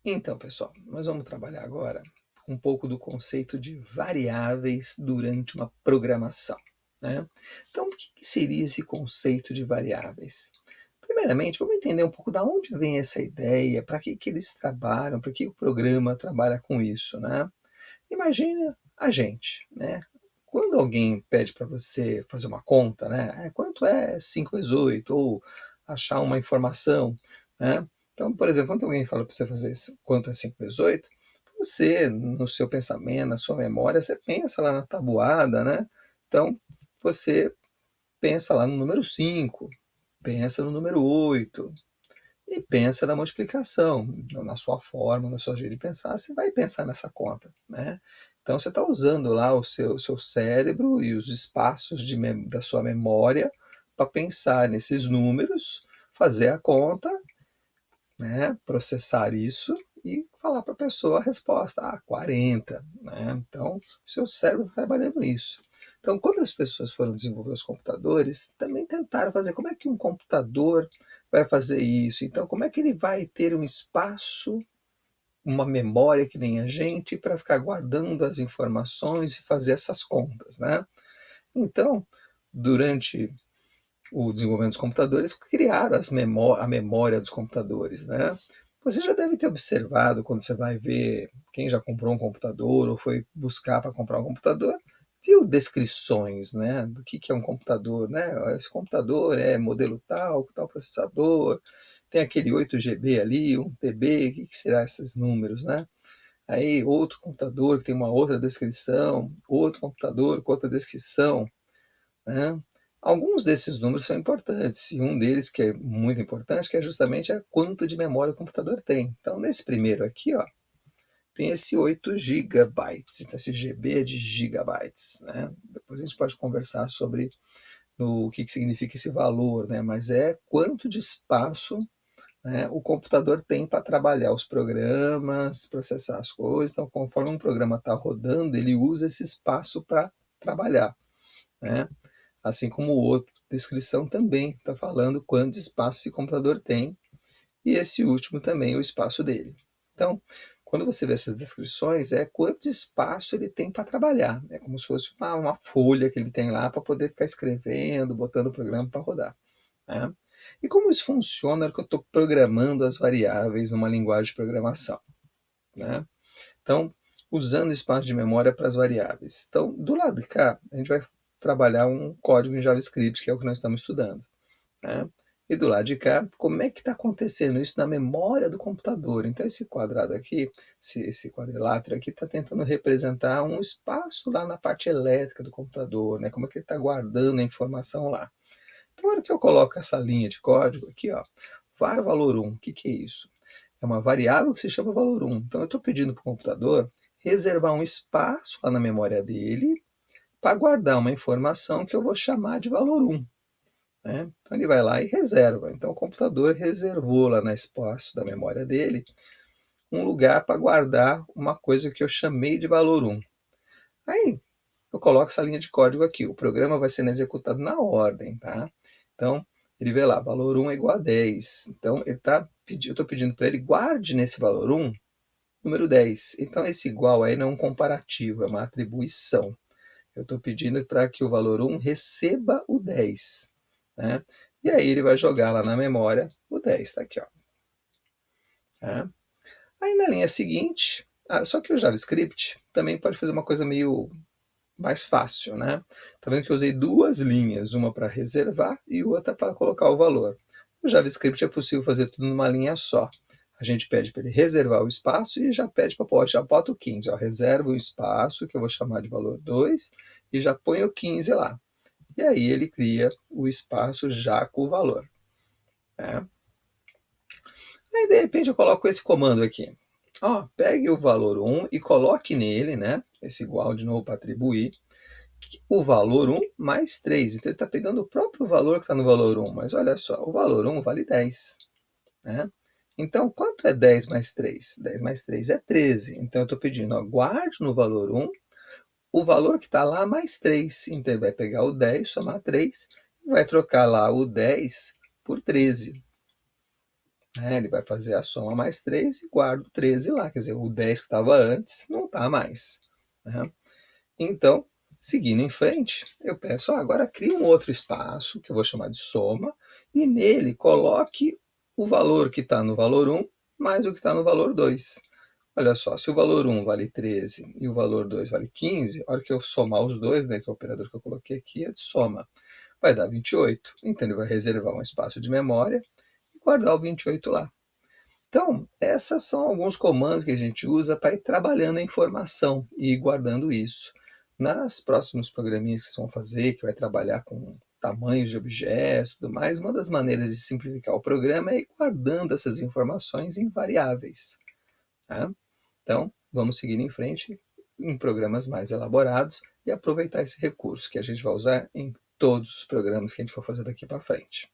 Então, pessoal, nós vamos trabalhar agora um pouco do conceito de variáveis durante uma programação, né? Então, o que seria esse conceito de variáveis? Primeiramente, vamos entender um pouco da onde vem essa ideia, para que eles trabalham, para que o programa trabalha com isso, né? Imagina a gente, né? Quando alguém pede para você fazer uma conta, né? Quanto é 5 vezes 8? Ou achar uma informação, né? Então, por exemplo, quando alguém fala para você fazer quanto é 5 vezes 8, você, no seu pensamento, na sua memória, você pensa lá na tabuada, né? Então, você pensa lá no número 5, pensa no número 8 e pensa na multiplicação, na sua forma, no seu jeito de pensar, você vai pensar nessa conta, né? Então você está usando lá o seu cérebro e os espaços da sua memória para pensar nesses números, fazer a conta, né? Processar isso e falar para a pessoa a resposta, 40, né? Então o seu cérebro está trabalhando isso. Então, quando as pessoas foram desenvolver os computadores, também tentaram fazer como é que um computador vai fazer isso. Então, como é que ele vai ter um espaço, uma memória que nem a gente, para ficar guardando as informações e fazer essas contas, né? Então, durante o desenvolvimento dos computadores, criaram a memória dos computadores, né? Você já deve ter observado quando você vai ver quem já comprou um computador ou foi buscar para comprar um computador, viu descrições, né, do que é um computador, né? Esse computador é modelo tal, tal processador, tem aquele 8 GB ali, 1 TB, o que será esses números, né? Aí outro computador que tem uma outra descrição, outro computador com outra descrição, né? Alguns desses números são importantes, e um deles que é muito importante, que é justamente a quanto de memória o computador tem. Então, nesse primeiro aqui, ó, tem esse 8 gigabytes, então esse GB é de gigabytes, né? Depois a gente pode conversar sobre o que significa esse valor, né? Mas é quanto de espaço, né, o computador tem para trabalhar os programas, processar as coisas. Então, conforme um programa está rodando, ele usa esse espaço para trabalhar, né? Assim como o outro, descrição também está falando quanto espaço esse computador tem, e esse último também, o espaço dele. Então, quando você vê essas descrições, é quanto espaço ele tem para trabalhar. É como se fosse uma folha que ele tem lá para poder ficar escrevendo, botando o programa para rodar, né? E como isso funciona na hora que eu estou programando as variáveis numa linguagem de programação, né? Então, usando espaço de memória para as variáveis. Então, do lado de cá, a gente vai trabalhar um código em JavaScript, que é o que nós estamos estudando, né? E do lado de cá, como é que está acontecendo isso na memória do computador? Então, esse quadrado aqui, esse quadrilátero aqui, está tentando representar um espaço lá na parte elétrica do computador, né? Como é que ele está guardando a informação lá. Então, na hora que eu coloco essa linha de código aqui, ó, var valor 1, o que é isso? É uma variável que se chama valor 1. Então, eu estou pedindo para o computador reservar um espaço lá na memória dele para guardar uma informação que eu vou chamar de valor 1. Né? Então, ele vai lá e reserva. Então, o computador reservou lá no espaço da memória dele um lugar para guardar uma coisa que eu chamei de valor 1. Aí, eu coloco essa linha de código aqui. O programa vai sendo executado na ordem, tá? Então, ele vê lá, valor 1 é igual a 10. Então, eu estou pedindo para ele guarde nesse valor 1 número 10. Então, esse igual aí não é um comparativo, é uma atribuição. Eu estou pedindo para que o valor 1 receba o 10. Né? E aí ele vai jogar lá na memória o 10, está aqui. Ó. Tá? Aí na linha seguinte, só que o JavaScript também pode fazer uma coisa meio mais fácil, né? Tá vendo que eu usei duas linhas, uma para reservar e outra para colocar o valor. No JavaScript é possível fazer tudo numa linha só. A gente pede para ele reservar o espaço e já pede para pôr, já bota o 15, ó, reserva o espaço, que eu vou chamar de valor 2, e já põe o 15 lá. E aí ele cria o espaço já com o valor. Né? Aí de repente eu coloco esse comando aqui. Ó, pegue o valor 1 e coloque nele, né? Esse igual de novo para atribuir o valor 1 mais 3. Então ele está pegando o próprio valor que está no valor 1. Mas olha só, o valor 1 vale 10. Né? Então, quanto é 10 mais 3? 10 mais 3 é 13. Então eu estou pedindo, ó, guarde no valor 1 o valor que está lá mais 3. Então ele vai pegar o 10, somar 3, e vai trocar lá o 10 por 13. né? Ele vai fazer a soma mais 3 e guarda o 13 lá, quer dizer, o 10 que estava antes não está mais, né? Então, seguindo em frente, eu peço, agora crie um outro espaço, que eu vou chamar de soma, e nele coloque o valor que está no valor 1 mais o que está no valor 2. Olha só, se o valor 1 vale 13 e o valor 2 vale 15, a hora que eu somar os dois, né, que é o operador que eu coloquei aqui, é de soma, vai dar 28. Então, ele vai reservar um espaço de memória e guardar o 28 lá. Então, essas são alguns comandos que a gente usa para ir trabalhando a informação e ir guardando isso. Nas próximos programinhas que vocês vão fazer, que vai trabalhar com tamanhos de objetos e tudo mais, uma das maneiras de simplificar o programa é ir guardando essas informações em variáveis. Tá? Então, vamos seguir em frente em programas mais elaborados e aproveitar esse recurso que a gente vai usar em todos os programas que a gente for fazer daqui para frente.